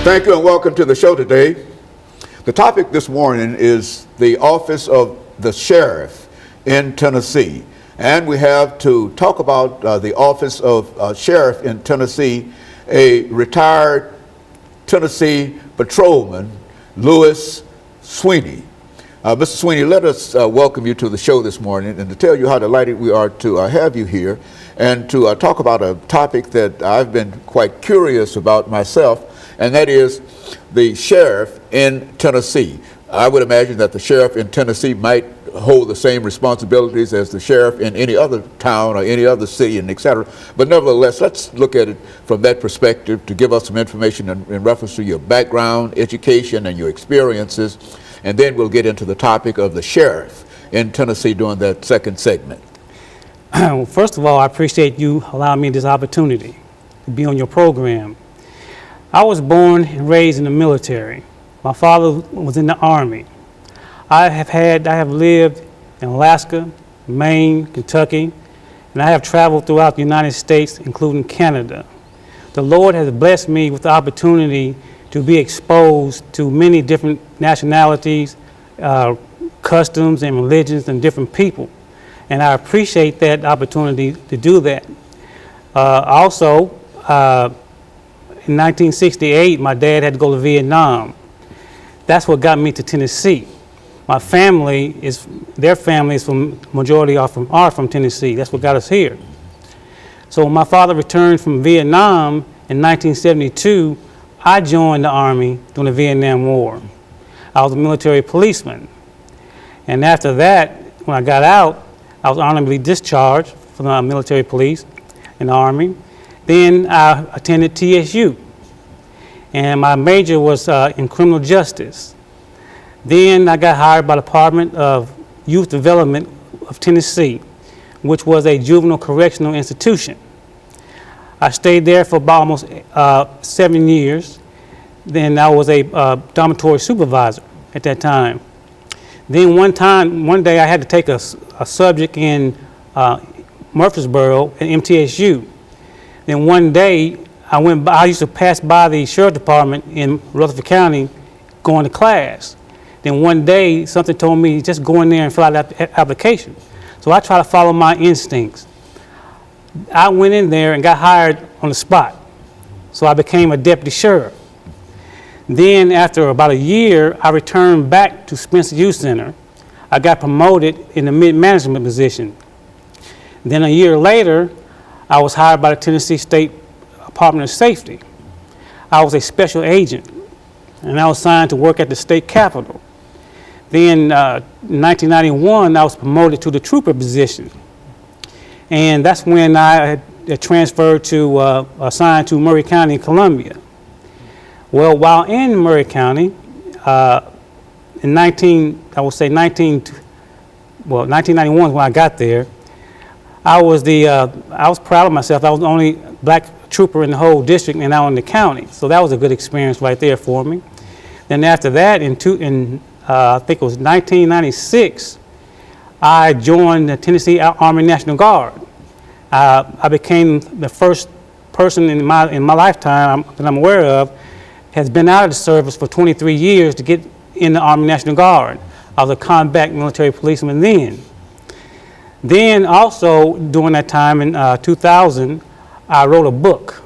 Thank you and welcome to the show today. The topic this morning is the office of the sheriff in Tennessee. And we have to talk about the office of sheriff in Tennessee, a retired Tennessee patrolman, Louis Sweeney. Mr. Sweeney, let us welcome you to the show this morning and to tell you how delighted we are to have you here and to talk about a topic that I've been quite curious about myself, and that is the sheriff in Tennessee. I would imagine that the sheriff in Tennessee might hold the same responsibilities as the sheriff in any other town or any other city, and et cetera. But nevertheless, let's look at it from that perspective to give us some information in reference to your background, education, and your experiences. And then we'll get into the topic of the sheriff in Tennessee during that second segment. Well, first of all, I appreciate you allowing me this opportunity to be on your program. I was born and raised in the military. My father was in the Army. I have lived in Alaska, Maine, Kentucky, and I have traveled throughout the United States, including Canada. The Lord has blessed me with the opportunity to be exposed to many different nationalities, customs and religions and different people. And I appreciate that opportunity to do that. Also, in 1968, my dad had to go to Vietnam. That's what got me to Tennessee. My family their family is majority are from Tennessee. That's what got us here. So when my father returned from Vietnam in 1972, I joined the Army during the Vietnam War. I was a military policeman. And after that, when I got out, I was honorably discharged from the military police in the Army. Then I attended TSU. And my major was in criminal justice. Then I got hired by the Department of Youth Development of Tennessee, which was a juvenile correctional institution. I stayed there for about almost 7 years. Then I was a dormitory supervisor at that time. Then one day I had to take a subject in Murfreesboro at MTSU. Then one day I used to pass by the sheriff department in Rutherford County going to class. Then one day something told me just go in there and fill out that application. So I tried to follow my instincts. I went in there and got hired on the spot. So I became a deputy sheriff. Then after about a year, I returned back to Spencer Youth Center. I got promoted in the mid-management position. Then a year later, I was hired by the Tennessee State Department of Safety. I was a special agent, and I was assigned to work at the state capitol. Then in 1991, I was promoted to the trooper position. And that's when I had transferred to, assigned to Murray County, Columbia. Well, while in Murray County, in 1991 when I got there, I was proud of myself. I was the only black trooper in the whole district and now in the county. So that was a good experience right there for me. Then after that, I think it was 1996, I joined the Tennessee Army National Guard. I became the first person in my lifetime that I'm aware of has been out of the service for 23 years to get in the Army National Guard. I was a combat military policeman then. Then also during that time in 2000, I wrote a book.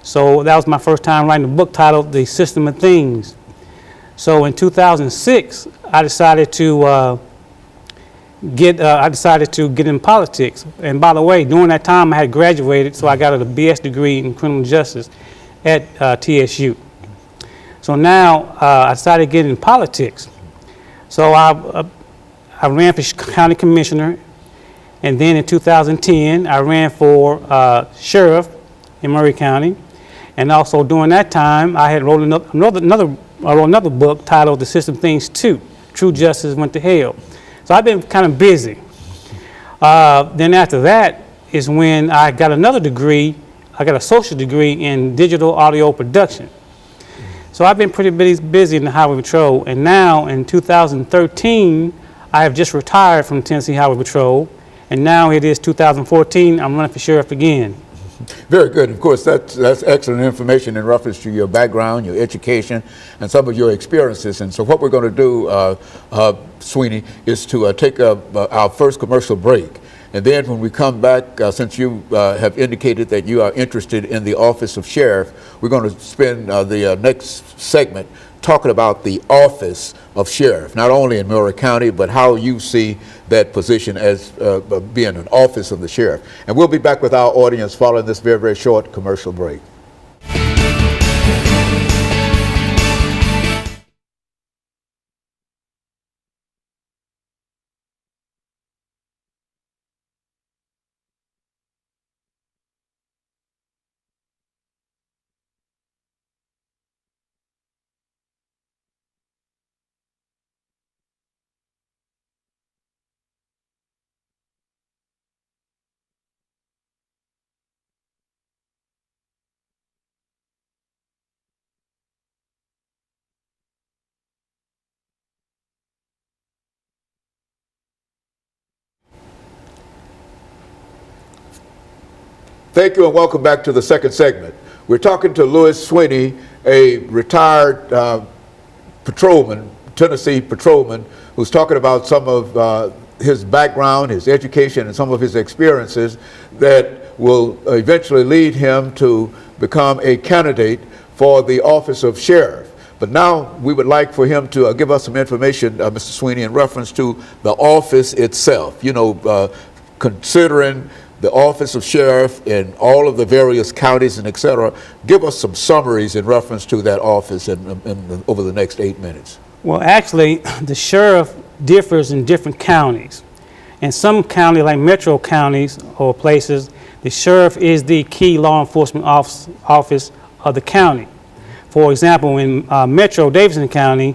So that was my first time writing a book titled The System of Things. So in 2006, I decided to get in politics. And by the way, during that time I had graduated, so I got a BS degree in criminal justice at TSU. So now I decided to get in politics. So I ran for county commissioner, and then in 2010 I ran for sheriff in Murray County. And also during that time I had wrote another book titled The System Things 2, True Justice Went to Hell. So I've been kind of busy. Then after that is when I got another degree. I got a associate degree in digital audio production. So I've been pretty busy in the Highway Patrol, and now in 2013, I have just retired from Tennessee Highway Patrol, and now it is 2014, I'm running for sheriff again. Very good. Of course, that's excellent information in reference to your background, your education, and some of your experiences. And so what we're going to do, Sweeney, is to take our first commercial break. And then when we come back, since you have indicated that you are interested in the office of sheriff, we're going to spend the next segment talking about the office of sheriff, not only in Murray County, but how you see that position as being an office of the sheriff. And we'll be back with our audience following this very, very short commercial break. Thank you and welcome back to the second segment. We're talking to Louis Sweeney, a retired patrolman, Tennessee patrolman, who's talking about some of his background, his education, and some of his experiences that will eventually lead him to become a candidate for the office of sheriff. But now we would like for him to give us some information, Mr. Sweeney, in reference to the office itself. You know, considering the office of sheriff in all of the various counties and et cetera, give us some summaries in reference to that office over the next 8 minutes. Well, actually, the sheriff differs in different counties. In some counties, like metro counties or places, the sheriff is the key law enforcement office of the county. For example, in Metro Davidson County,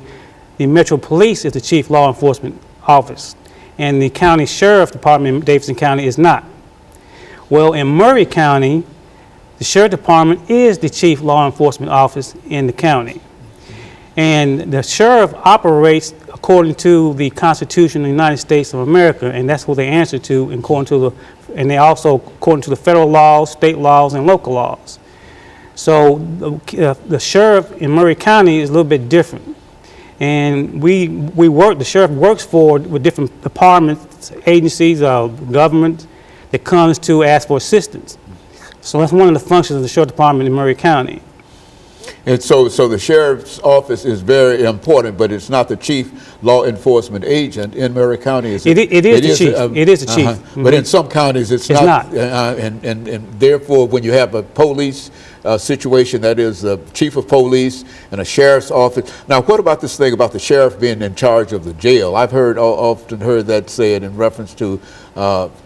the Metro Police is the chief law enforcement office, and the county sheriff department in Davidson County is not. Well, in Murray County, the sheriff department is the chief law enforcement office in the county. And the sheriff operates according to the Constitution of the United States of America, and that's what they answer to, and they also according to the federal laws, state laws, and local laws. So the sheriff in Murray County is a little bit different. And the sheriff works with different departments, agencies, government, that comes to ask for assistance. So that's one of the functions of the sheriff department in Murray County. And so the sheriff's office is very important, but it's not the chief law enforcement agent in Murray County. Is it? It is the chief. It is the chief. Mm-hmm. But in some counties, it's not. And therefore, when you have a police situation, that is the chief of police and a sheriff's office. Now, what about this thing about the sheriff being in charge of the jail? I've often heard that said in reference to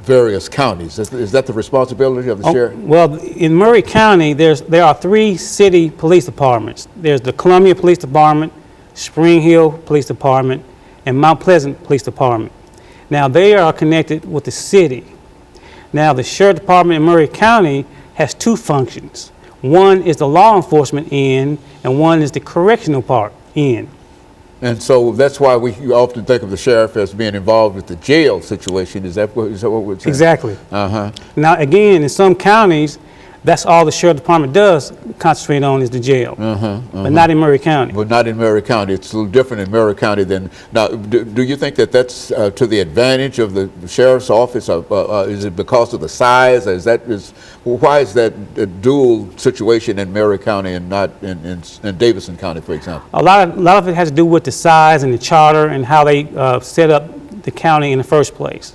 various counties. Is that the responsibility of the sheriff? Well, in Murray County, there are 3 city police departments. There's the Columbia Police Department, Spring Hill Police Department, and Mount Pleasant Police Department. Now, they are connected with the city. Now, the sheriff department in Murray County has 2 functions. One is the law enforcement end, and one is the correctional part end. And so that's why we often think of the sheriff as being involved with the jail situation. Is that what we're saying? Exactly. Now, again, in some counties, that's all the sheriff department does concentrate on is the jail, but not in Murray County. But not in Murray County. It's a little different in Murray County than now. Do you think that that's to the advantage of the sheriff's office? Is it because of the size? Why is that dual situation in Murray County and not in Davidson County, for example? A lot of it has to do with the size and the charter and how they set up the county in the first place.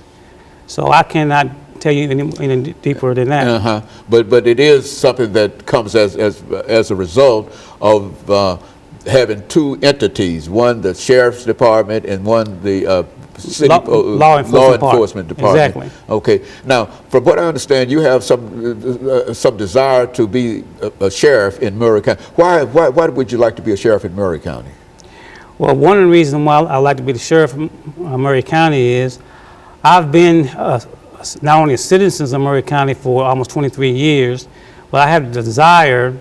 So I cannot tell you any deeper than that. But it is something that comes as a result of having 2 entities, one the sheriff's department and one the city law enforcement department. Exactly. Okay. Now, from what I understand, you have some desire to be a sheriff in Murray County. Why would you like to be a sheriff in Murray County? Well, one of the reasons why I like to be the sheriff of Murray County is I've been not only a citizen of Murray County for almost 23 years, but I have the desire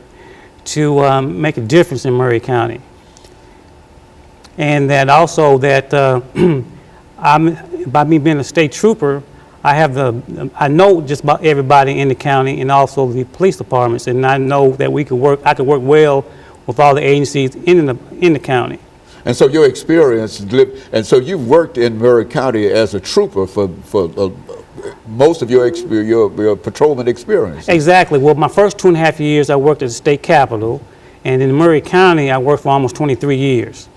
to make a difference in Murray County. And that also that by me being a state trooper, I know just about everybody in the county and also the police departments, and I know that I could work well with all the agencies in the county. And so your experience, and so you've worked in Murray County as a trooper for most of your patrolman experience. Exactly. Well, my first 2.5 years I worked at the state capitol, and in Murray County I worked for almost 23 years.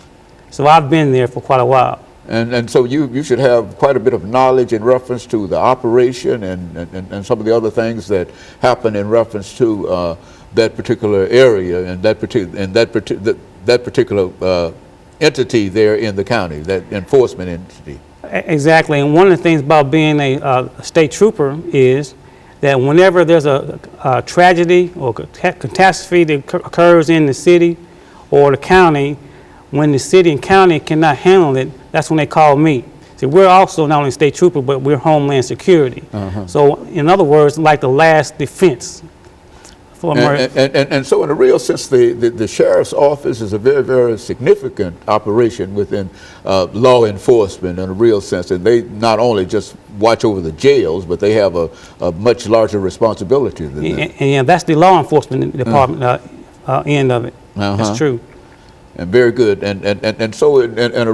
So I've been there for quite a while. And so you should have quite a bit of knowledge in reference to the operation and some of the other things that happen in reference to that particular area and that particular entity there in the county, that enforcement entity. Exactly, and one of the things about being a state trooper is that whenever there's a tragedy or catastrophe that occurs in the city or the county, when the city and county cannot handle it, that's when they call me. See, we're also not only state trooper, but we're Homeland Security. So, in other words, like the last defense. And so in a real sense, the sheriff's office is a very, very significant operation within law enforcement in a real sense. And they not only just watch over the jails, but they have a much larger responsibility than that. And that's the law enforcement department end of it. That's true. And very good. And so in a